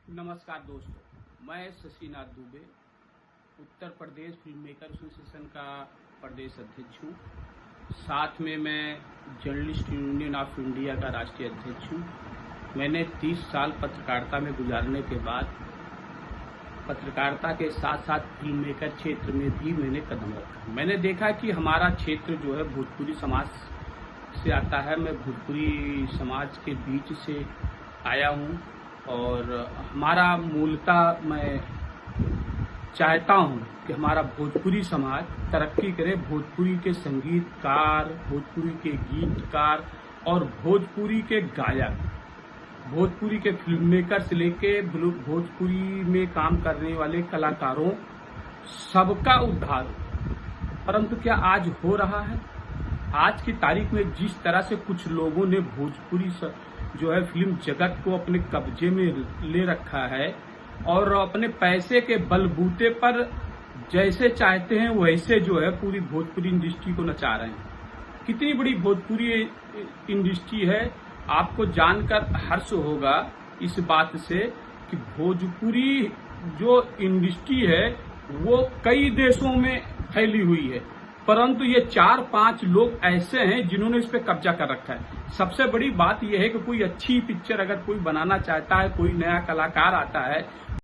नमस्कार दोस्तों, मैं Shashinath Dubey Uttar Pradesh film maker association का प्रदेश अध्यक्ष हूँ। साथ में मैं जर्नलिस्ट यूनियन ऑफ इंडिया का राष्ट्रीय अध्यक्ष हूँ। मैंने 30 साल पत्रकारिता में गुजारने के बाद पत्रकारिता के साथ साथ फिल्म मेकर क्षेत्र में भी मैंने कदम रखा। मैंने देखा कि हमारा क्षेत्र जो है भोजपुरी समाज से आता है। मैं भोजपुरी समाज के बीच से आया हूँ और हमारा मूलतः मैं चाहता हूँ कि हमारा भोजपुरी समाज तरक्की करे। भोजपुरी के संगीतकार, भोजपुरी के गीतकार और भोजपुरी के गायक, भोजपुरी के फिल्म मेकर से लेके भोजपुरी में काम करने वाले कलाकारों सबका उद्धार हो। परंतु क्या आज हो रहा है? आज की तारीख में जिस तरह से कुछ लोगों ने भोजपुरी जो है फिल्म जगत को अपने कब्जे में ले रखा है और अपने पैसे के बलबूते पर जैसे चाहते हैं वैसे जो है पूरी भोजपुरी इंडस्ट्री को नचा रहे हैं। कितनी बड़ी भोजपुरी इंडस्ट्री है, आपको जानकर हर्ष होगा इस बात से कि भोजपुरी जो इंडस्ट्री है वो कई देशों में फैली हुई है, परंतु ये 4-5 लोग ऐसे हैं जिन्होंने इस पे कब्जा कर रखा है। सबसे बड़ी बात यह है कि कोई अच्छी पिक्चर अगर कोई बनाना चाहता है, कोई नया कलाकार आता है